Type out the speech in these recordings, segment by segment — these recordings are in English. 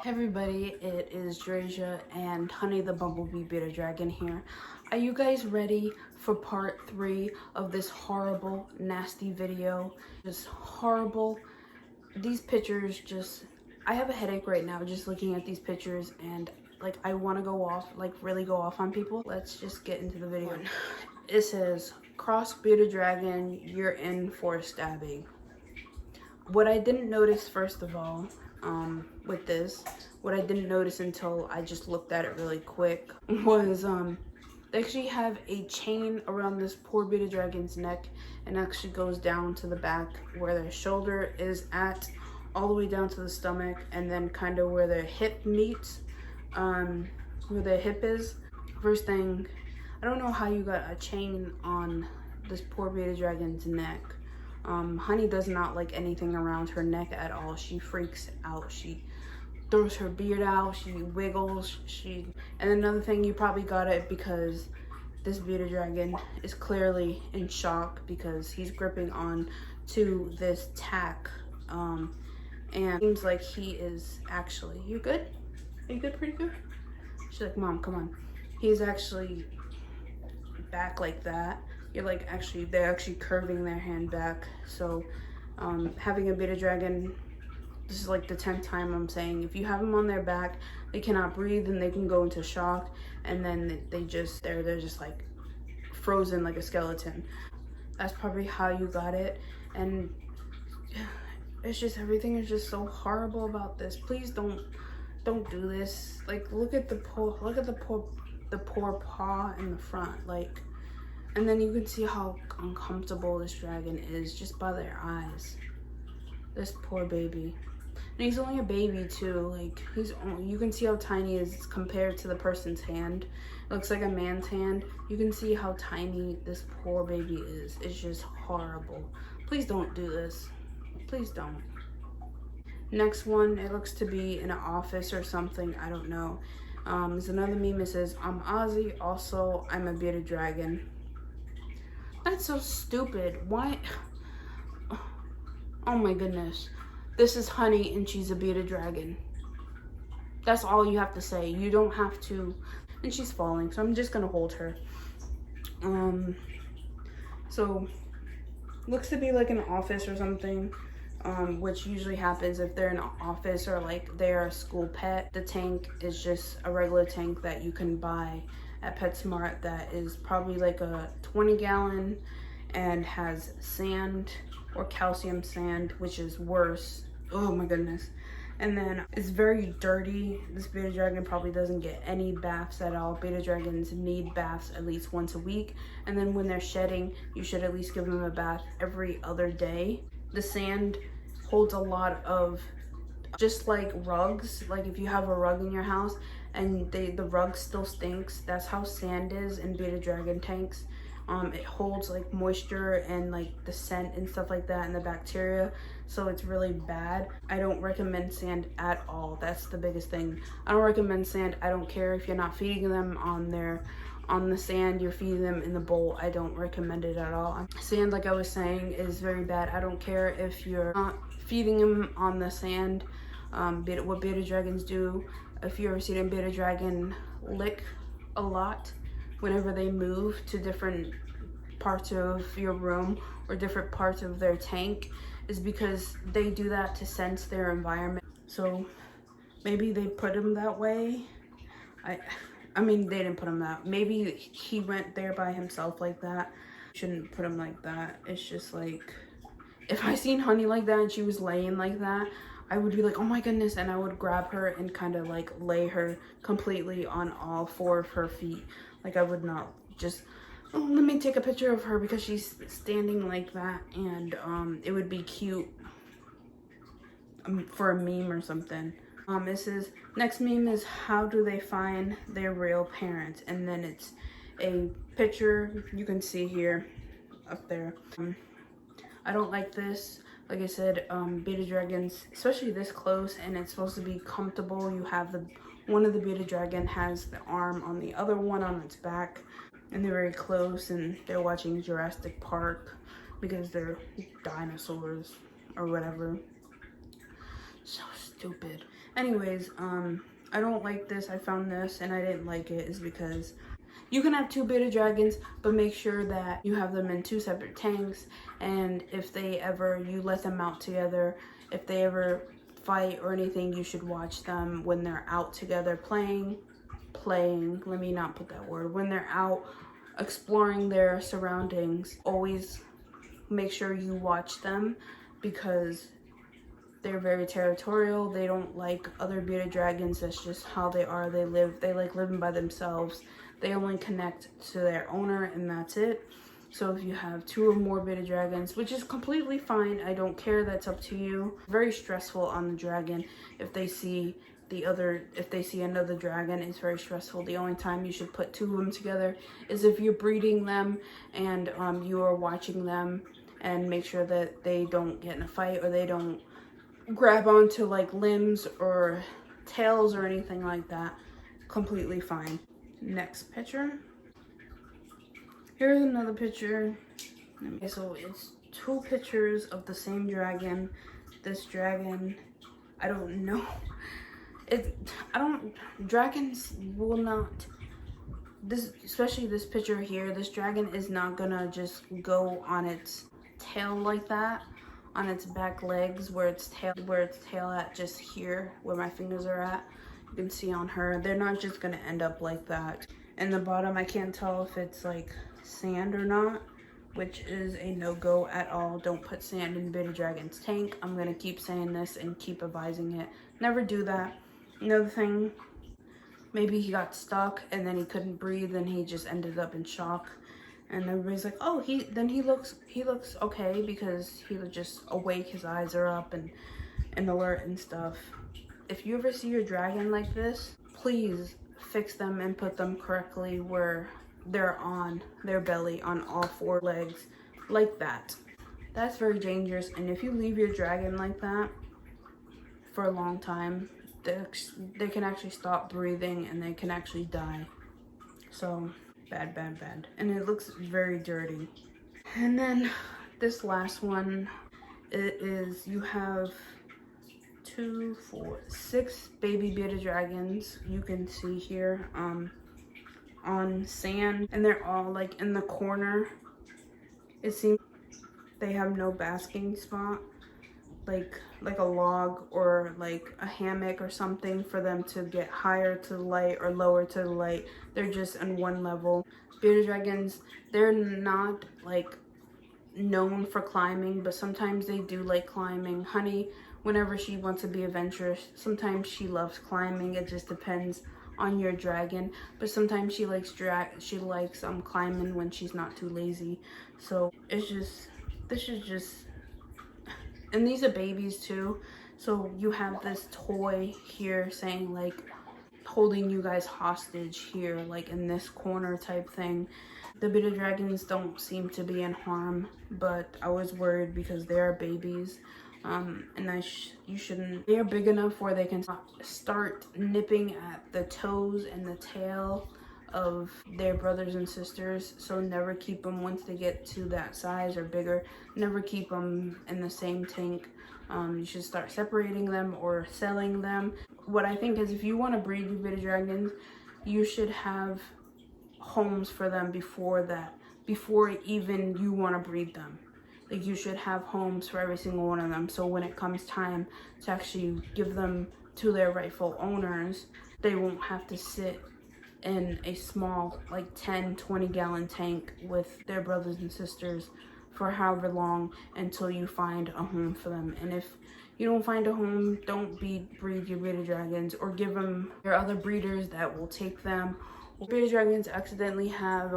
Hey everybody, it is Drasia and Honey the Bumblebee Beta Dragon here. Are you guys ready for part 3 of this horrible, nasty video? Just horrible. These pictures just... I have a headache right now just looking at these pictures and like I want to go off, like really go off on people. Let's just get into the video. It says, Cross Beta Dragon, you're in for a stabbing. What I didn't notice, first of all, with this, what I didn't notice until I just looked at it really quick was they actually have a chain around this poor beta dragon's neck and actually goes down to the back where their shoulder is at, all the way down to the stomach, and then kind of where their hip meets, where their hip is. First thing, I don't know how you got a chain on this poor beta dragon's neck. Honey does not like anything around her neck at all. She freaks out. She throws her beard out. She wiggles. And another thing, you probably got it because this beta dragon is clearly in shock because he's gripping on to this tack. And it seems like he is actually, you good? Are you good? Pretty good? She's like, Mom, come on. He's actually back like that. You're like they're actually curving their hand back. So having a beta dragon, this is like the 10th time I'm saying, if you have them on their back, they cannot breathe and they can go into shock, and then they're just like frozen like a skeleton. That's probably how you got it. And it's just, everything is just so horrible about this. Please don't do this. Like, look at the poor paw in the front, like. And then you can see how uncomfortable this dragon is just by their eyes. This poor baby. And he's only a baby too. Like, you can see how tiny he is compared to the person's hand. It looks like a man's hand. You can see how tiny this poor baby is. It's just horrible. Please don't do this. Please don't. Next one, it looks to be in an office or something. I don't know. There's another meme that says, I'm Ozzy, also I'm a beta dragon. That's so stupid. Why? Oh my goodness. This is Honey and she's a beta dragon. That's all you have to say. You don't have to. And she's falling, so I'm just gonna hold her. So looks to be like an office or something, which usually happens if they're in an office or like they're a school pet. The tank is just a regular tank that you can buy at PetSmart that is probably like a 20-gallon and has sand or calcium sand, which is worse. Oh my goodness. And then it's very dirty. This beta dragon probably doesn't get any baths at all. Beta dragons need baths at least once a week. And then when they're shedding, you should at least give them a bath every other day. The sand holds a lot of, just like rugs, like if you have a rug in your house and the rug still stinks, that's how sand is in beta dragon tanks. It holds like moisture and like the scent and stuff like that and the bacteria, so it's really bad. I don't recommend sand at all. That's the biggest thing. I don't recommend sand. I don't care if you're not feeding them on the sand, you're feeding them in the bowl. I don't recommend it at all. Sand, like I was saying, is very bad. I don't care if you're not feeding them on the sand. What beta dragons do, if you ever seen a beta dragon lick a lot whenever they move to different parts of your room or different parts of their tank, is because they do that to sense their environment. So maybe they put him that way. I mean, they didn't put him that. Maybe he went there by himself like that. Shouldn't put him like that. It's just like, if I seen Honey like that and she was laying like that, I would be like, oh my goodness, and I would grab her and kind of like lay her completely on all 4 of her feet. Like, I would not just, oh, let me take a picture of her because she's standing like that, and it would be cute for a meme or something. Next meme is, how do they find their real parents? And then it's a picture you can see here up there. I don't like this. Like I said, beta dragons, especially this close, and it's supposed to be comfortable. You have one of the beta dragon has the arm on the other one on its back, and they're very close, and they're watching Jurassic Park because they're dinosaurs or whatever. So stupid. Anyways, I don't like this. I found this and I didn't like it is because you can have 2 bearded dragons, but make sure that you have them in 2 separate tanks. And if they ever, you let them out together, if they ever fight or anything, you should watch them when they're out together playing, let me not put that word, when they're out exploring their surroundings. Always make sure you watch them because they're very territorial. They don't like other bearded dragons. That's just how they are. They like living by themselves. They only connect to their owner and that's it. So if you have 2 or more bearded dragons, which is completely fine, I don't care, that's up to you. Very stressful on the dragon if they see another dragon. It's very stressful. The only time you should put 2 of them together is if you're breeding them and you are watching them, and make sure that they don't get in a fight or they don't grab onto like limbs or tails or anything like that. Completely fine. Next picture. Here's another picture. Okay, so it's 2 pictures of the same dragon. This dragon, I don't know. Dragons will not, especially this picture here, this dragon is not gonna just go on its tail like that, on its back legs where its tail at, just here where my fingers are at. You can see on her, they're not just gonna end up like that. In the bottom, I can't tell if it's like sand or not, which is a no-go at all. Don't put sand in the bearded dragon's tank. I'm gonna keep saying this and keep advising it. Never do that. Another thing, maybe he got stuck and then he couldn't breathe and he just ended up in shock. And everybody's like, oh, he looks okay because he was just awake, his eyes are up and alert and stuff. If you ever see your dragon like this, please fix them and put them correctly where they're on their belly, on all 4 legs, like that. That's very dangerous. And if you leave your dragon like that for a long time, they can actually stop breathing and they can actually die. So bad, bad, bad. And it looks very dirty. And then this last one, it is, you have 2, 4, 6 baby bearded dragons. You can see here on sand, and they're all like in the corner. It seems they have no basking spot, like a log or like a hammock or something for them to get higher to the light or lower to the light. They're just on one level. Bearded dragons, they're not like known for climbing, but sometimes they do like climbing. Honey, whenever she wants to be adventurous, sometimes she loves climbing. It just depends on your dragon, but sometimes she likes climbing when she's not too lazy. So this is just, and these are babies too. So you have this toy here saying like holding you guys hostage here, like in this corner type thing. The bearded dragons don't seem to be in harm, but I was worried because they are babies. And you shouldn't, they are big enough where they can start nipping at the toes and the tail of their brothers and sisters. So never keep them, once they get to that size or bigger, never keep them in the same tank. You should start separating them or selling them. What I think is, if you want to breed your bearded dragons, you should have homes for them before even you want to breed them. Like, you should have homes for every single one of them, so when it comes time to actually give them to their rightful owners, they won't have to sit in a small, like 10-20 gallon tank with their brothers and sisters for however long until you find a home for them. And if you don't find a home, don't breed your bearded dragons, or give them your other breeders that will take them. If bearded dragons accidentally have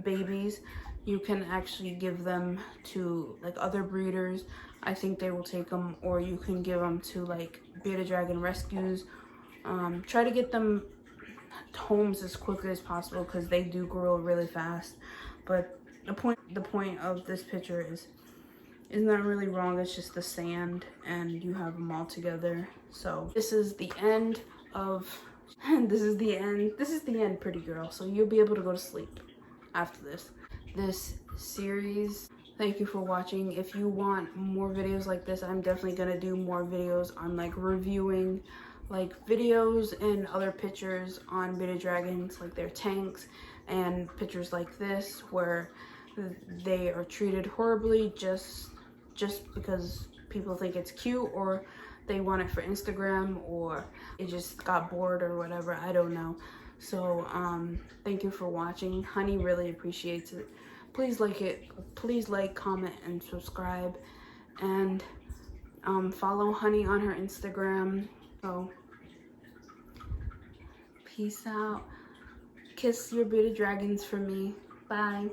babies, you can actually give them to like other breeders. I think they will take them, or you can give them to like bearded dragon rescues. Try to get them homes as quickly as possible because they do grow really fast. But the point of this picture is not really wrong. It's just the sand, and you have them all together. So this is the end of this is the end, pretty girl. So you'll be able to go to sleep after this series. Thank you for watching. If you want more videos like this, I'm definitely gonna do more videos on like reviewing like videos and other pictures on bearded dragons, like their tanks, and pictures like this where they are treated horribly just because people think it's cute, or they want it for Instagram, or it just got bored or whatever, I don't know. So thank you for watching. Honey really appreciates it. Please like it, please like, comment, and subscribe, and follow Honey on her Instagram. So peace out. Kiss your bearded dragons for me. Bye.